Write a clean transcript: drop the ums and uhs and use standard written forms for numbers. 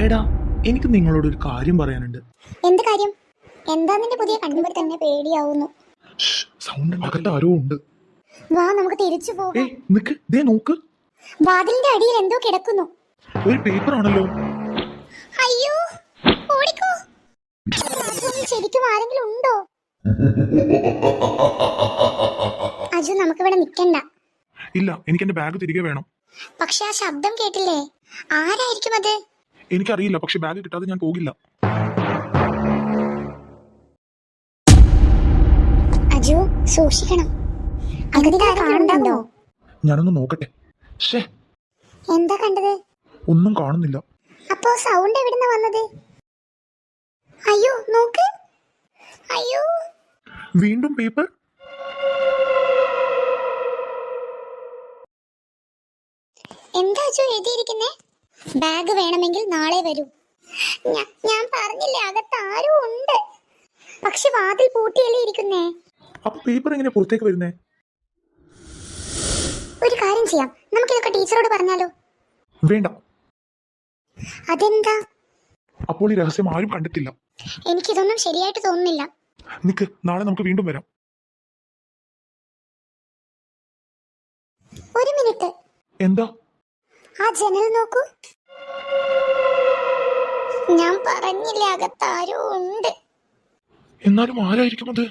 എടാ, എനിക്ക് നിങ്ങളോട് ഒരു കാര്യം പറയാനുണ്ട്. എന്ത് കാര്യം? എന്താ നിന്റെ പുതിയ കണ്ണുമ്പോൾ തന്നെ പേടിയാവുന്നു. സൗണ്ട് അകത്ത് ആരോ ഉണ്ട്. വാ നമുക്ക് തിരിച്ചു പോകാം. നിക്ക്, ദേ നോക്ക്. വാതിലിന്റെ അടിയിൽ എന്തോ കിടക്കുന്നു. ഒരു പേപ്പർ ആണല്ലോ. അയ്യോ, ഓടിക്കോ. ശരിക്കും ആരെങ്കിലും ഉണ്ടോ? അജു, നമുക്കിവിടെ നിക്കണ്ട. ഇല്ല, എനിക്ക് എന്റെ ബാഗ് തിരികെ വേണം. പക്ഷെ ആ ശബ്ദം കേട്ടില്ലേ? ആരായിരിക്കും അത്? എനിക്കറിയില്ല, പക്ഷെ ബാഗ് കിട്ടാതെ ഞാൻ പോകില്ല. അജു, സൂക്ഷിക്കണം. കാണുന്നുണ്ടോ? ഞാനൊന്ന് നോക്കട്ടെ. ഷേ, എന്താ കണ്ടത്? ഒന്നും കാണുന്നില്ല. അപ്പോ സൗണ്ട് എവിടുന്ന വന്നത്? അയ്യോ, നോക്ക്. അയ്യോ, വീണ്ടും പേപ്പർ. എന്താ അജു എഴുതിയിരിക്കുന്നേ? ബാഗ് വേണമെങ്കിൽ നാളെ വരൂ. ഞാൻ പറഞ്ഞില്ലേ, അകത്ത് ആരും ഉണ്ട്. പക്ഷെ വാതിൽ പൂട്ടിയല്ലേ ഇരിക്കുന്നേ. അപ്പൊ പേപ്പർ എങ്ങനെ പുറത്തേക്ക് വരുന്നേ? ഒരു കാര്യം ചെയ്യാം, നമുക്കിതൊക്കെ ടീച്ചറോട് പറഞ്ഞാലോ? വേണ്ട. അതെന്താ? അപ്പോൾ ഈ രഹസ്യം ആരും കണ്ടെത്തില്ല. എനിക്കിതൊന്നും ശരിയായിട്ട് തോന്നുന്നില്ല. നിക്ക്, നാളെ നമുക്ക് വീണ്ടും വരാം. ഒരു മിനിറ്റ്. എന്താ? ആ ജനൽ നോക്കൂ. ഞാൻ പറഞ്ഞില്ലേ, അകത്താരോ ഉണ്ട്. എന്നാലും ആരായിരിക്കും അത്?